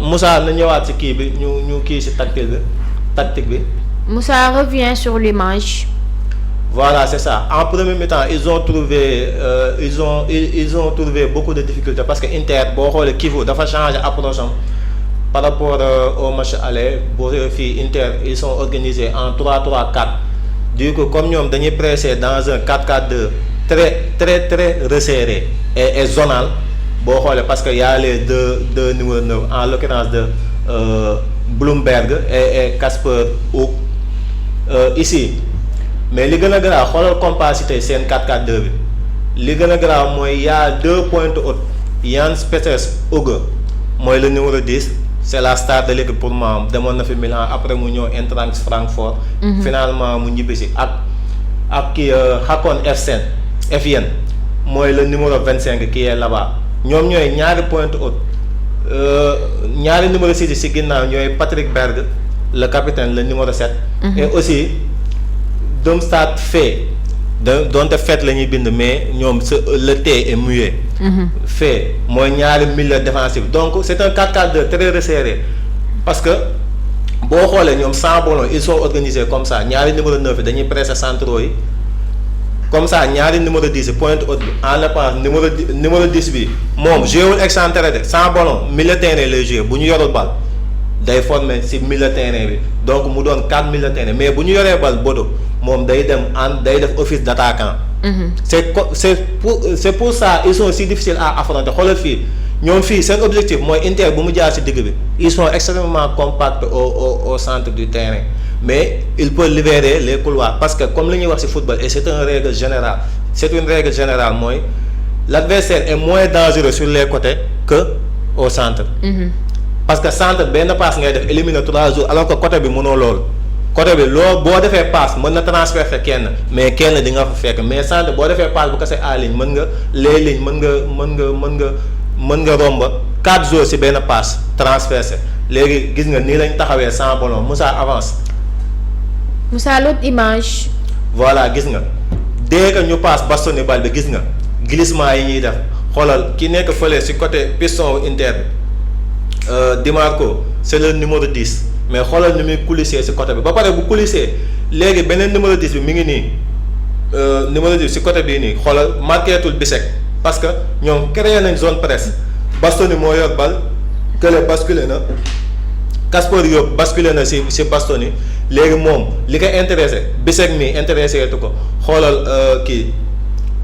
Moussa na ñëwaat ci kii bi ñu kii ci tactique bi. Moussa revient sur l'image. Voilà, c'est ça. En premier mi-temps, ils ont trouvé beaucoup de difficultés parce que Inter boo xoolee Kivu dafa changer approche am par rapport au match aller boo fii Inter ils sont organisés en 3-3-4. Du coup comme ñoom dañuy presser dans un 4-4-2 très resserré et zonal boo xoolee parce que y a les deux numéros 9 en l'occurrence de Bloomberg et Kasper Hoek ici. Mais li gën a grave xoolal compacité seen 4-4-2 bi li gën a grave mooy y a 2 pointes hautes Jans Peters Hauge mooy le numéro 10 c'est la star de l'équipe pour moi demoon na fi Milan après mu ñëw Eintracht Francfort. Finalement mu ñibbisi ak kii Hakon Efjen mooy le numéro 25 qui est là-bas ñoom ñooy ñaari pointes hautes ñaari numéro 6 ci ginnaaw ñooy Patrick Berg le capitaine le numéro 7. Et aussi. Darmstadt fait donte fait la ñuy bind mais ñoom le T est muet. Fait mooy ñaari milieu défensif donc c'est un 4-4-2 très resserré parce que boo xoolee ñoom sans ballon ils sont organisés comme ça ñaari numéro 9 dañuy presser centraux yi comme ça ñaari numéro 10 pointe haute bi en l'occurrence numéro 10 bi moom joué excentré de sans ballon milieu terrain lay joué bu ñu yorul bal day former ci milieu terrain bi donc mu doon 4 milieu terrain mais bu ñu yoree bal Bodo moom day def office d'attaquant. C'est pour ça ils sont si difficiles à affronter xoolal fii ñoom fii seen objectif mooy Inter bu mu jaar ci digg bi ils sont extrêmement compacts au centre du terrain mais ils peuvent libérer les couloirs parce que comme li ñuy wax ci football et c'est une règle générale mooy l'adversaire est moins dangereux sur les côtés que au centre. Parce que centre benn passe ngay def éliminer 3 jours alors que côté bi mënoo loolu. côté bi loo boo defee passe mën na transférer kenn mais kenn di nga fa fekk mais centre boo defee passe bu ko see à ligne mën nga les lignes mën nga romb 4 jours ci benn passe transférer léegi gis nga nii lañ taxawee sans ballon Moussa avance. Moussa l'autre image. voilà gis nga dès que ñu passe bastonné bal bi gis nga glissement yi ñuy def xoolal ki nekk fële ci côté piston Inter bi Di Marco c'est le numéro 10. mais xoolal ni muy coulisser ci côté bi ba pare bu coulisser léegi beneen numéro 10 bi mi ngi nii numéro 10 ci côté bii nii xoolal marqueetul Bisek parce que ñoom créé nañ zone presse Bastoni moo yor bal kële basculé na Kasper Diop basculé na ci Bastoni léegi moom li ko intéressé Bisek mi intéressé tu ko xoolal kii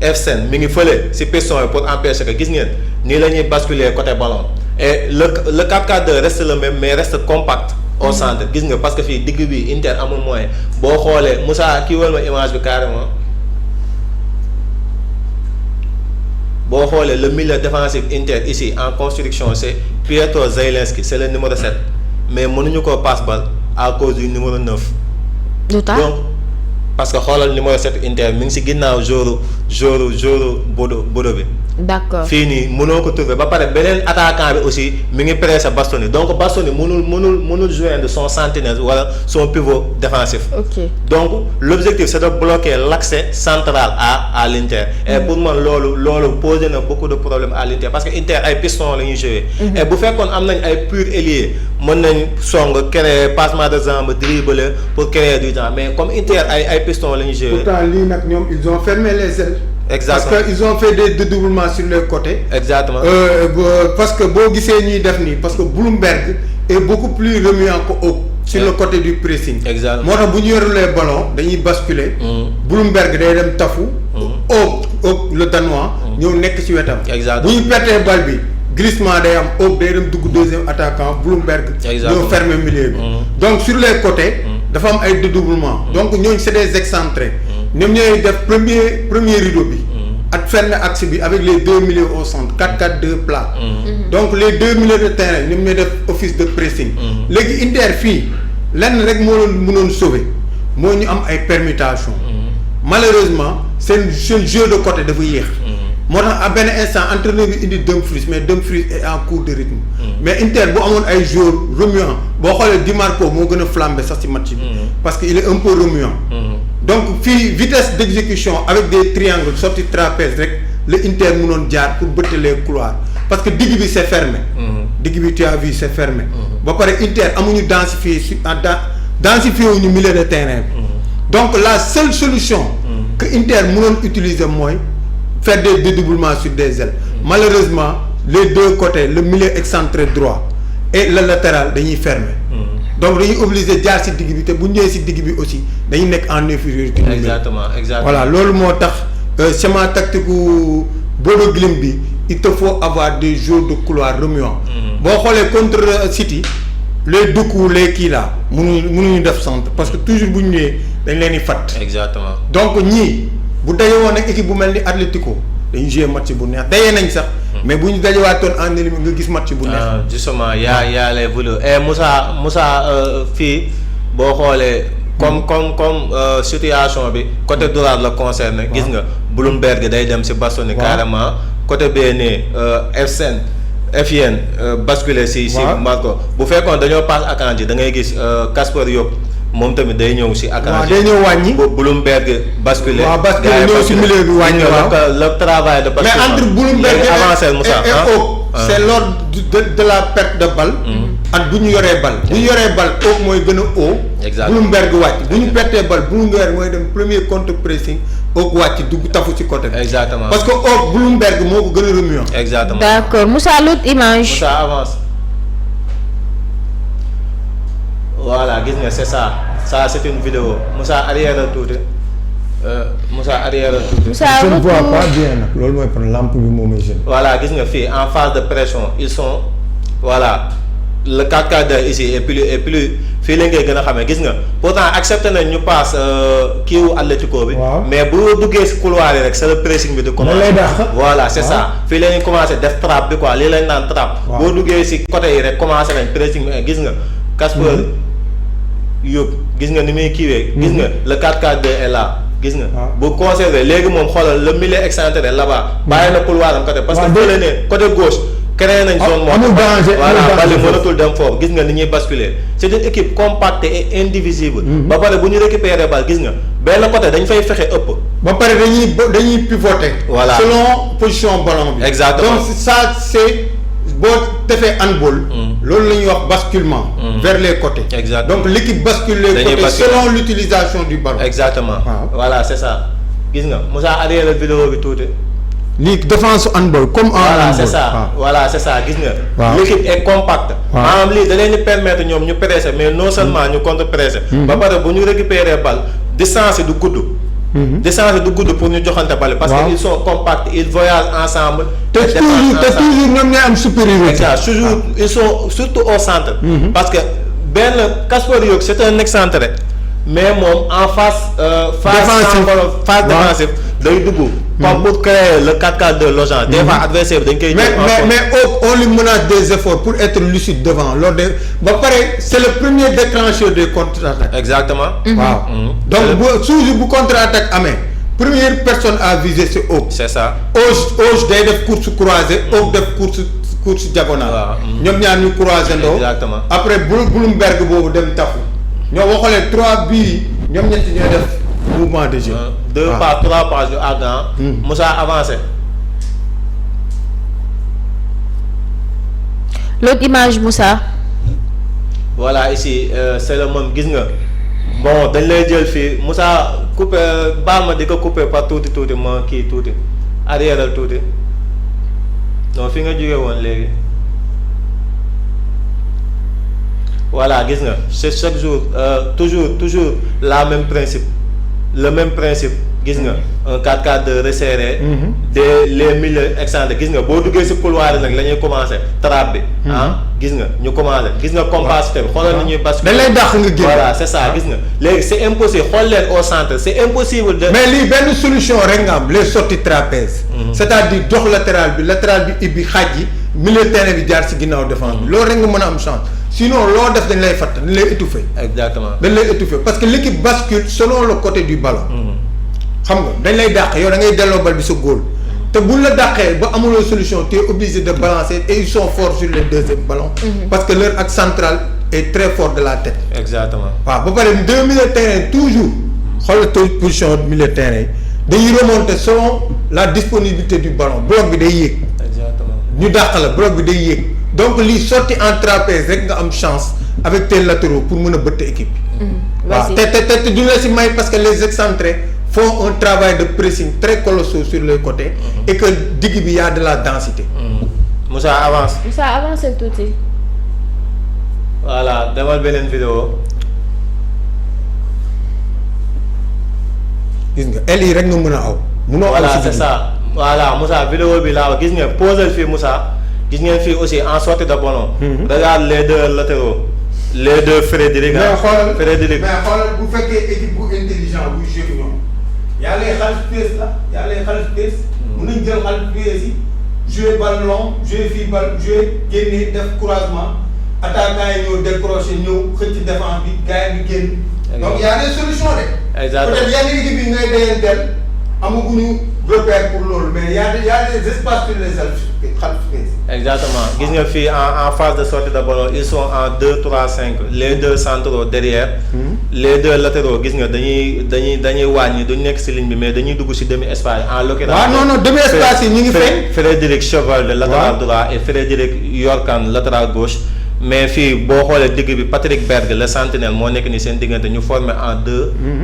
Efsen mi ngi fële ci piston yi pour empêcher que gis ngeen nii la ñuy basculer côté ballon et le 4-4-2 reste le même mais reste compact. Au centre gis nga parce que fii digg bi Inter amul moyen boo xoolee Moussa kii wal ma image bi carrément boo xoolee le milieu défensif Inter ici en construction c'est Pietro Zielinski c'est le numéro 7 mais mënuñu koo passe balle à cause du numéro 9. donc parce que xoolal numéro 7 Inter mi ngi ci ginnaaw jouru Bodo bi. D'accord fii nii mënoo ko trouver ba pare beneen attaquant bi aussi mi ngi pressé Bastoni donc Bastoni mënul joindre son sentinelle wala son pivot défensif. Donc l'objectif c'est de bloquer l'accès central à l'Inter. Et pour moi loolu posé na beaucoup de problèmes à l'Inter parce que Inter ay piston la ñuy jouer. Et bu fekkoon am nañ ay pur ailier mën nañ song créer passement de jambes dribbler pour créer du temps mais comme Inter ay piston la ñuy jouer. Pourtant lii nag ñoom ils ont fermé les ailes. Exactement parce que ils ont fait des dédoublements sur les côtés. Exactement. Parce que boo gisee ñuy def nii parce que Bloomberg est beaucoup plus remuant que Hoek sur le côté du pressing. Exactement moo tax bu ñu yorulee ballon dañuy basculer. Bloomberg day dem tafu. Hoek le danois. ñëw nekk ci wetam. Exactement bu ñu pertee bal bi glissement day am Hoek day dem dugg deuxième attaquant Bloomberg. ñëw fermer milieu bi. Donc sur les côtés. dafa am ay dédoublement. Donc ñooñu c'est des excentrés. ñoom ñooy def premier rideau bi. ak fenn axe bi avec les 2 milieux au centre 4-4-2 plat. Donc les 2 milieux de terrain ñoom ñooy def office de pressing. léegi Inter fii lenn rek moo leen mënoon sauver moo ñu am ay permutations. malheureusement seen jeu de côté dafa yéex. moo tax à benn instant entraîneur bi indi Dumfries mais Dumfries est en cours de rythme. mais Inter bu amoon ay joueurs remuants boo xoolee Di Marco moo gën a flambé sax ci match bi. parce que il est un peu remuant. Donc fii vitesse d'exécution avec des triangles sortie trapèze rek le Inter mënoon jaar pour bëtt les couloirs parce que digg bi c'est fermé. digg bi tu as vu c'est fermé. ba pare Inter amuñu densifié wuñu milieu de terrain bi. donc la seule solution. que Inter mënoon utiliser mooy faire des dédoublements sur des ailes. malheureusement les deux côtés le milieu excentré droit et le latéral dañuy fermer. donc dañuy obligé jaar ci digg bi te bu ñëwee ci digg bi aussi dañuy nekk en infériorité. exactement voilà loolu moo tax schéma tactique gu Bodo Glimt bi il te faut avoir des joueurs de couloir remuants. boo xoolee contre City les Doku les kii là mënuñu def centre parce que toujours bu ñu ñëwee dañ leen di fat. exactement donc ñii bu daje woon ak équipe bu mel ni Atlético dañuy jouer match bu neex daje nañ sax. mais bu ñu dajewaatoon en éliminé nga gis match bu neex. justement y a les voleurs et Moussa fii boo xoolee. comme situation bi côté droit la concerné. gis nga Bloomberg day dem ci Bastoni carrément côté bee nii FIN basculer ci Marco bu fekkoon dañoo passe Akanji da ngay gis Kasper Diop moom tamit day ñëw ci Akanji. day ñëw wàññi. Bloomberg basculer. basculer ñëw ci milieu bi wàññi le travail de basculement. mais entre Bloomberg avancé Moussa c'est l'ordre de la perte de balle. ak bu ñu yoree balle. bu ñu yoree balle Oak mooy gën a haut. exactement Bloomberg wàcc bu ñu pertee balle Bloomberg mooy dem premier contre pressing Oak wàcc dugg tafu ci côté bi. exactement parce que Oak Bloomberg moo ko gën a remuant. exactement d'accord Moussa l'autre image. Moussa avance. voilà gis nga c'est ça c'est une vidéo Moussa arrière tuuti Moussa arrière tuuti. Moussa je ne vois pas bien nag loolu mooy par lampe bi moom jeune. voilà gis nga fii en phase de pression ils sont voilà le 4-4-2 ici est plus fii la ngay gën a xamee gis nga pourtant accepté nañ ñu passe kiiwu Atlético bi. mais bu duggee ci couloir yi rek c'est le pressing bi di commencer. voilà c'est ça fii la ñuy commencer def trap bi quoi lii lañ naan trap. boo duggee ci côté yi rek commencer nañ pressing bi gis nga. Kasper Diop gis nga ni muy kiiwee. gis nga le 4-4-2 est là. gis nga bu conservé léegi moom xoolal le milieu excentré là-bas bàyyi na couloir am côté parce que fële ne côté gauche créé nañ zone moom amul danger voilà bali mënatul dem foofu gis nga ni ñuy basculer c'est une équipe compacte et indivisible ba pare bu ñu récupérer bal gis nga benn côté dañ fay fexe ëpp ba pare dañuy pivoter voilà selon position ballon bi exactement donc ça c'est boo defee handball loolu la ñuy wax basculement vers les côtés exactement donc l'équipe bascule les côtés selon l'utilisation du ballon exactement voilà c'est ça gis nga Moussa arrière la vidéo bi tuuti lii défense handball comme en voilà c'est ça voilà c'est ça gis nga l'équipe est compacte maanaam lii da leen di permettre ñoom ñu presser mais non seulement ñu contre presser ba pare bu ñu récupérer balle distance du gudd distance du gudd pour ñu joxante balle parce que ils sont compacts ils voyagent ensemble te toujours ñoom ñooy am supériorité exact toujours ils sont surtout au centre parce que benn Kasper Diop c'est un excentré mais moom en face défensive day dugg comme pour créer le 4-4-2 logeant des fois adversaire bi dañ koy mais on lui menace des efforts pour être lucide devant lors de ba pare c'est le premier déclencheur des contre-attaques exactement waaw donc toujours bu contre-attaque amee première personne à viser c'est Oak c'est ça Oak day def course croisée Oak def course diagonale ñoom ñaar ñu croisé ndoo exactement après Bloomberg boobu dem tafu ñoo waxoolee 3 bii ñoom ñetti ñooy def mouvement de jeu 2 pas 3 pas yu àgg Moussa avancé l'autre image Moussa voilà ici c'est le même gis nga bon dañ lay jël fii Moussa coupé baal ma di ko coupé par tuuti ma kii tuuti arrière tuuti non fi nga jógee woon léegi voilà gis nga c'est chaque jour toujours le même principe gis nga un 4-4-2 resserré les milieux excentrés gis nga boo duggee ci couloir nag la ñuy commencer trappe bi gis nga ñu commencer gis nga compacité bi xoolal ni ñuy basculer dañ lay dàq nga génn voilà c'est ça gis nga léegi c'est impossible xool leen au centre c'est impossible de mais lii benn solution rek nga am les sorties trapèze c'est-à-dire dox latéral bi ibbi xaaj yi milieu terrain bi jaar ci ginnaaw défense bi loolu rek nga mën a am chance sinon loo def dañ lay fatt dañ lay étouffer exactement dañ lay étouffer parce que l'équipe bascule selon le côté du ballon xam nga dañ lay dàq yow da ngay delloo bal bi sa góol te buñ la dàqee ba amuloo solution tu es obligé de balancer et ils sont forts sur les deuxièmes ballons parce que leur axe central est très fort de la tête exactement waaw ba pare deux milieux de terrain toujours xoolal position milieu de terrain dañuy remonter selon la disponibilité du ballon bloc bi day yéeg ñu dàq la bloc bi day yéeg donc lii sorti en trapèze rek nga am chance avec tes latéraux pour mën a bëtt équipe bi. waaw te duñu la si may parce que les excentrés font un travail de pressing très colossal sur les côtés. Et que digg bi y a de la densité. Moussa avance. Moussa avance tuuti. voilà demal beneen vidéo. gis nga aile yi rek nga mën a aw. munoo aw voilà c'est ça voilà Moussa vidéo bi laa gis nga posel fii Moussa gis ngeen fii aussi en sortie de ballon. regarde les deux latéraux. les deux Frédéric. mais xoolal Frédéric mais xoolal bu fekkee équipe bu intelligent buy joué ñoom. yaa lay xaalis pièce la yaa lay xaalis pièce. mën nañu jël xaalis pièce yi. jouer ballon jouer fii bal jouer génne def croisement attaquant yi ñëw décrocher ñëw xëcc défense bi gars yi génn. donc y a des solutions de. exactement peut-être yenn équipe yi ngay dayanteel amaguñu repère pour loolu mais y a des espaces sur les xaalis pièce. exactement gis nga fii en phase de sortie de ballon ils sont en 2-3-5 les deux centraux derrière. les deux latéraux gis nga dañuy wàññi duñ nekk si ligne bi mais dañuy dugg si demi espace en l'occurrence. waaw non demi espace yi ñu ngi feeñ. Frédéric Cheval latéral droit et Frédéric Yorkan latéral gauche. mais fii boo xoolee digg bi Patrick Berg le sentinelle moo nekk ni seen diggante ñu formé en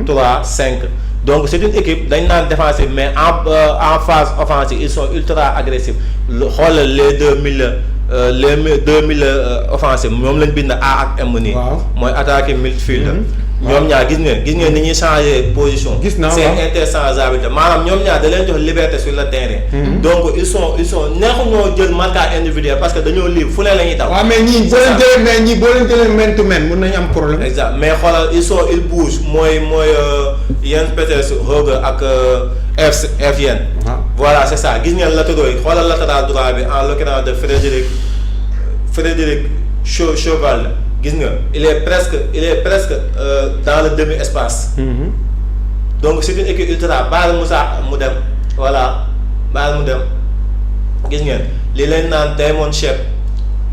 2-3-5. donc c'est une équipe dañ naan défensive mais en phase offensive ils sont ultra agressifs xoolal les deux milieux offensifs moom lañ bind A ak M nii. mooy attaquer midfield. ñoom ñaar gis ngeen ni ñuy changer position. gis naa c'est interchangeabilité maanaam ñoom ñaar da leen jox liberté sur le terrain. donc ils sont neexuñoo jël marquage individuel parce que dañoo libre fu ne la ñuy daw. waaw mais ñii boo leen jëlee man to man mën nañu am problème. exact mais xoolal ils bougent mooy Jens Peters Hauge ak F. voilà c'est ça gis ngeen latéraux yi xoolal latéral droit bi en l'occurrence de Frédéric Cheval. gis nga il est presque dans le demi espace. donc c'est une équipe ultra baal Moussa mu dem voilà baal mu dem gis ngeen li leen naan Diamond Shape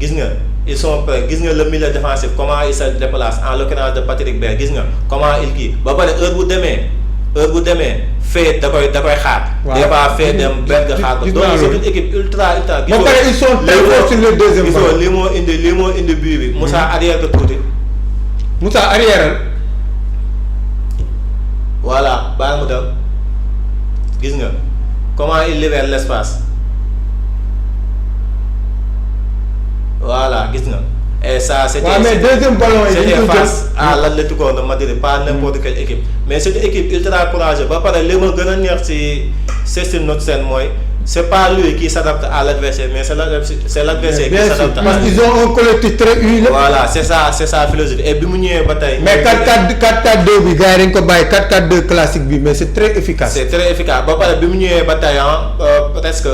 gis nga ils sont prêts gis nga le milieu défensif comment il se déplace en l'occurrence de Patrick Berg gis nga comment il kii ba pare heure bu demee fee da koy xaar. des fois fee dem Berg xaar ko. donc c'est une équipe ultra. ba pare ils sont très forts sur le deuxième ballon. lii moo indi but bi. Moussa arrière ko tuuti. Moussa arrière. voilà baal mu dem gis nga comment il libère l'espace voilà gis nga. et ça c'était mais deuxième ballon yi c'était face à l'Atlético de Madrid pas n'importe quelle équipe mais c'est une équipe ultra courageuse ba pare li ma gën a neex ci Sestine Nootsen mooy c'est pas lui qui s'adapte à l'adversaire mais c'est l'adversaire qui s'adapte à lui. parce qu'ils ont un collectif très huilé. voilà c'est ça philosophie et bi mu ñëwee ba tey. mais 4-4-2 bi gars yi dañ ko bàyyi 4-4-2 classique bi mais c'est très efficace. c'est très efficace ba pare bi mu ñëwee ba tey presque.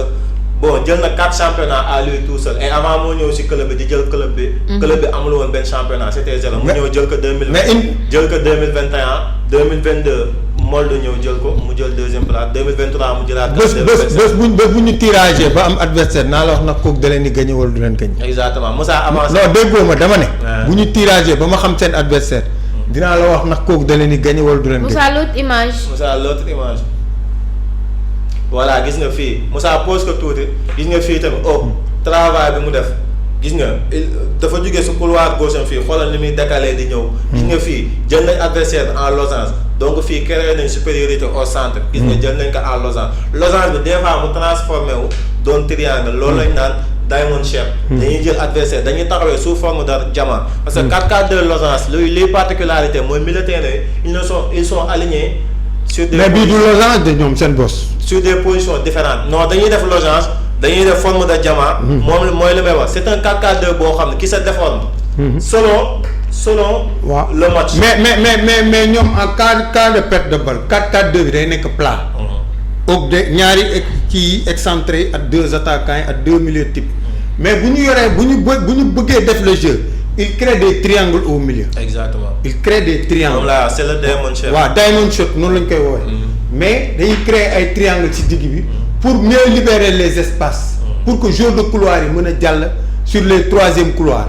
bon jël na 4 championnats à lui tout seul et avant moo ñëw ci club bi di jël club bi. club bi amul woon benn championnat c'était 0. mu ñëw jël ko 2020 jël ko 2021 2022 Molde ñëw jël ko mu jël deuxième place 2023 mu jëlaat. bés bu ñu tiragé ba am adversaire naa la wax nag kooku da leen di gagné wala du leen gagné. exactement Moussa avancé. non déggoo ma dama ne. bu ñu tiragé ba ma xam seen adversaire dinaa la wax nag kooku da leen di gagné wala du leen gagné. Moussa l'autre image. voilà gis nga fii Moussa pose ko tuuti gis nga fii tamit travail bi mu def gis nga dafa jógee su couloir gauche am fii xoolal ni muy décalé di ñëw. gis nga fii jël nañ adversaire en losange donc fii créé nañ supériorité au centre. gis nga jël nañ ko en losange bi des fois mu transformé wu doon triangle loolu lañ naan Diamond Shape. dañuy jël adversaire dañuy taxawee sous forme de diamant. parce que 4-4-2 losange les particularités mooy militaires yi ils sont alignés. mais bii du losange de ñoom seen boss. sur des positions différentes non dañuy def losange dañuy def forme de diamant. moom mooy li may wax c'est un 4-4-2 boo xam ne qui se déforme. selon waaw le match. mais ñoom en cas de perte de balle 4-4-2 bi day nekk plat. ook de ñaari kii excentré ak 2 attaquants yi ak 2 milieux type. mais bu ñu yoree bu ñu bëggee def le jeu. il crée des triangles au milieu. exactement il crée des triangles. moom là c'est le Diamond Shape. waaw Diamond Shape noonu lañ koy woowee. mais dañuy créer ay triangles ci digg bi. pour mieux libérer les espaces. pour que joueur de couloir yi mën a jàll sur les troisième couloirs.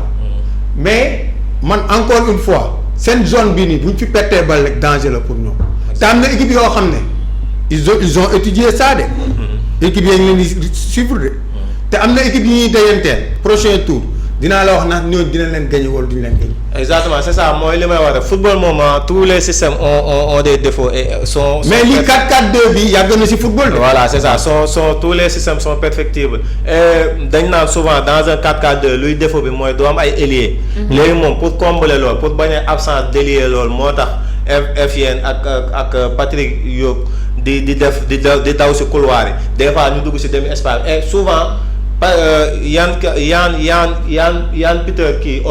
mais man encore une fois seen zone bii nii bu ñu fi pertee bal rek danger la pour ñoom. te am na équipe yoo xam ne ils ont étudié ça de. équipe yi ngi leen di suivre de. te am na équipe yi ñuy dajanteel prochain tour dinaa la wax nag ñooñu dina leen gagné wala duñu leen gagné. exactement c'est ça mooy li may wax rek football moom tous les systèmes ont des défauts et sont. mais lii 4-4-2 bi yàgg na ci football de. voilà c'est ça tous les systèmes sont perfectibles et dañ naan souvent dans un 4-4-2 luy défaut bi mooy doo am ay ailier. léegi moom pour combler loolu pour bañ a absence d'ailier loolu moo tax FFN ak Patrick Diop di daw ci couloir yi des fois ñu dugg ci demi espace et souvent. Yann Peter kii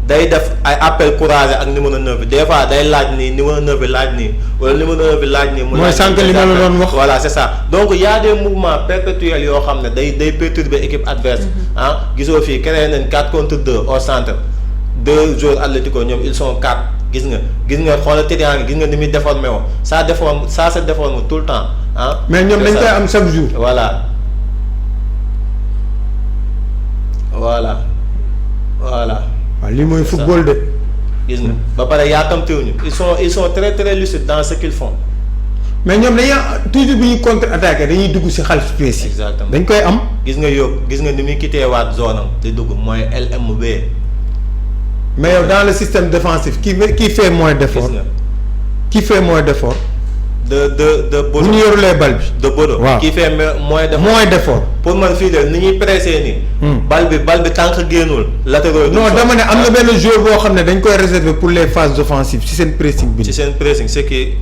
day def ay appel courageux ak numéro 9 bi des fois day laaj nii numéro 9 bi laaj nii wala numéro 9 bi laaj nii. mu laaj mooy sànq li ma la doon wax. voilà c'est ça donc y a des mouvements perpétuels yoo xam ne day perturber équipe adverse. Gisoo fii créé nañ 4 contre 2 au centre 2 joueurs Atlético ñoom ils sont 4 gis nga xoolal triangle gis nga ni muy déformé woo ça se déforme tout le temps mais ñoom dañ koy am chaque jour. voilà. waaw lii mooy football de. gis nga ba pare yaakamtiwuñu ils sont très très lucides dans ce qu'ils font. mais ñoom dañuy toujours bu ñuy contre-attaquer dañuy dugg ci xal space yi. exactement dañ koy am. gis nga ni muy quitté waat zone am di dugg mooy LMB. mais yow dans le système défensif qui fait moins d'effort. qui fait moins d'effort. de Bodo bu ñu yorulee bal bi. de Bodo. waaw qui fait moins d'effort. pour man fii de ni ñuy pressé nii. bal bi tànk génnul. latéraux non dama ne am na benn joueur boo xam ne dañ koy réserver pour les phases offensives ci seen pressing bi. ci seen pressing c'est qui.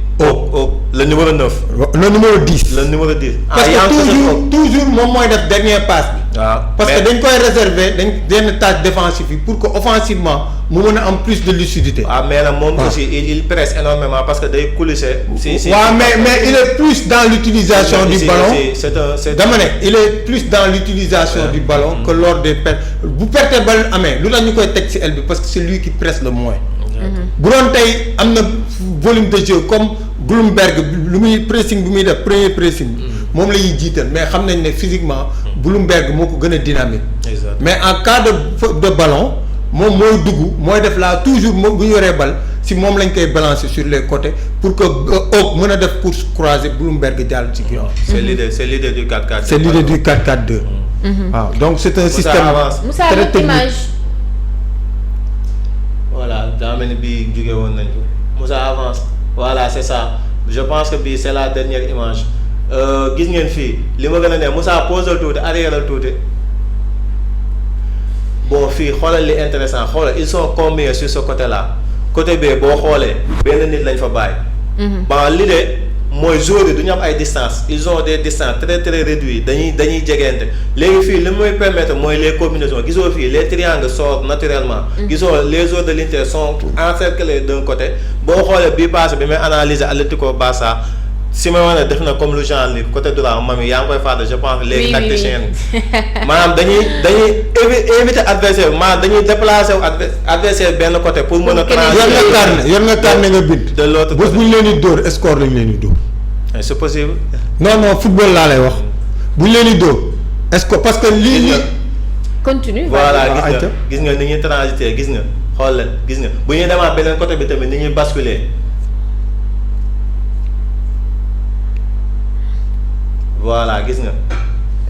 le numéro 9. le numéro 10. le numéro 10. parce que toujours moom mooy def dernière passe bi. waaw parce que dañ koy réserver benn tâche défensive yi pour que offensivement mu mën a am plus de lucidité. waaw mais nag moom aussi il presse énormément parce que day coulisser. si waaw mais il est plus dans l'utilisation du ballon. c'est dama ne il est plus dans l'utilisation du ballon que lors des pertes bu perte bal amee lu tax ñu koy teg ci aile bi parce que c'est lui qui presse le moins. bu doon tey am na volume de jeu comme Bloomberg lu muy pressing bi muy def premier pressing bi moom la ñuy jiital mais xam nañ ne physiquement Bloomberg moo ko gën a dynamique. mais en cas de ballon moom mooy dugg mooy def là toujours moom bu ñu yoree bal si moom lañ koy balancer sur les côtés pour que mën a def course croisée Bloomberg jàll ci ginnaaw. c'est l'idée du 4-4-2. c'est l'idée du 4-4-2. waaw donc c'est un système très technique. voilà daa mel ni bii jóge woon nañ ko Moussa avance voilà c'est ça je pense que bii c'est la dernière image gis ngeen fii li ma gën a ne Moussa posal tuuti arrièreal tuuti bon fii xoolal li intéressant xoolal ils sont combien sur ce côté là côté bee boo xoolee benn nit lañ fa bàyyi. bon li de mooy joueurs yi du ñu am ay distance ils ont des distances très très réduites dañuy jegeente léegi fii li muy permettre mooy les combinaisons gisoo fii les triangles sortent naturellement. gisoo les joueurs de l'Inter sont encerclés d'un côté boo xoolee bii passé bi may analyser Atlético Barça Simeone def na comme lu genre li côté droit mami yaa ngi koy fàtte je pense les tacticiens maanaam dañuy éviter adversaire maanaam dañuy déplacer wu adversaire benn côté pour mën a transiger yor nga carnet nga bind de l'autre côté bu ñu leen di dóor score lañu leen di dóor c'est possible non football laa lay wax bu ñu leen di dóor score parce que lii continue voilà gis nga ni ñuy transiter gis nga xool leen gis nga bu ñuy demaat beneen côté bi tamit ni ñuy basculer voilà gis nga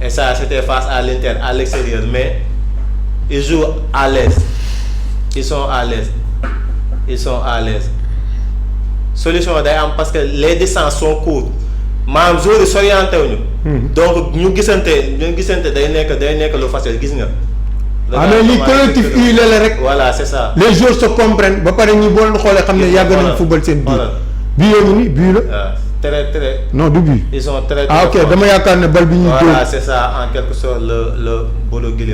et ça c'était face à l'Inter à l'extérieur mais ils jouent à l'aise ils sont à l'aise solution day am parce que les distances sont courtes maanaam joueurs yi s'orienté wuñu donc ñu gisante day nekk lu facile gis nga. mais li collectif yi la rek. voilà c'est ça. les joueurs se comprennent ba pare ñi boo leen xoolee xam ne yàgg nañ football seen biir. bii yooyu nii bii la. très non du but. ils sont très ok dama yaakaar ne bal bi ñuy. voilà c'est ça en quelque sorte le Bodo Glimt